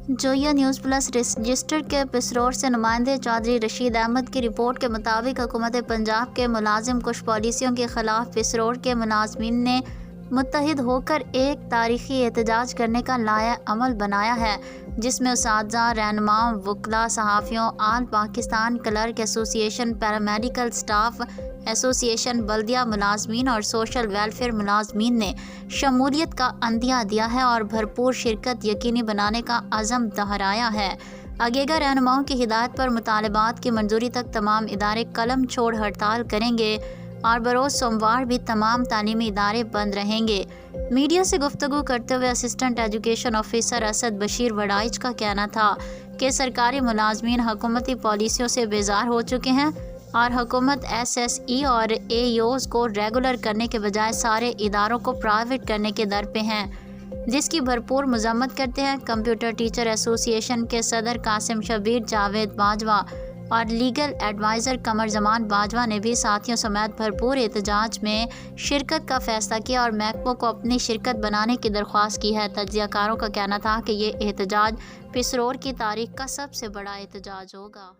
Zoya news plus register के पिसरोर से नुमाइंदे चौधरी रशीद अहमद की रिपोर्ट के मुताबिक हुकूमत पंजाब के मुलाजिम कुछ पॉलिसियों के खिलाफ पिसरोर के मुलाजमीन ने मुत्तहिद होकर एक तारीखी एहतजाज करने का लाया अमल बनाया है, जिसमें उस्ताज़ा, रहनुमाओं, वकला, सहाफ़ियों, all Pakistan clerk association, paramedical staff association, बल्दिया मुलाजमीन और सोशल वेलफेयर मुलाजमीन ने शमूलियत का अंदिया दिया है और भरपूर शिरकत यकीनी बनाने का अज़म दोहराया है। आगेगा रहनुमाओं की हिदायत पर मुतालबात की मंजूरी तक तमाम इदारे कलम छोड़ हड़ताल करेंगे और बरोज़ सोमवार भी तमाम तालीमी इदारे बंद रहेंगे। मीडिया से गुफ्तगू करते हुए assistant education officer Asad Bashir Waraich का कहना था कि सरकारी मुलाजमीन हुकूमती पॉलिसियों से बेजार हो चुके हैं और हुकूमत SSE और AEOs को रेगुलर करने के बजाय सारे इदारों को प्राइवेट करने के दर पे हैं, जिसकी भरपूर मजम्मत करते हैं। कंप्यूटर टीचर एसोसिएशन के सदर कासिम शबीर जावेद बाजवा और लीगल एडवाइज़र कमर जमान बाजवा ने भी साथियों समेत भरपूर एहतजाज में शिरकत का फैसला किया और महकमों को अपनी शिरकत बनाने की दरख्वास्त की है। तज्ज़ियाकारों का कहना था कि ये एहतजाज पिसरोर की तारीख का सबसे बड़ा एहतजाज होगा।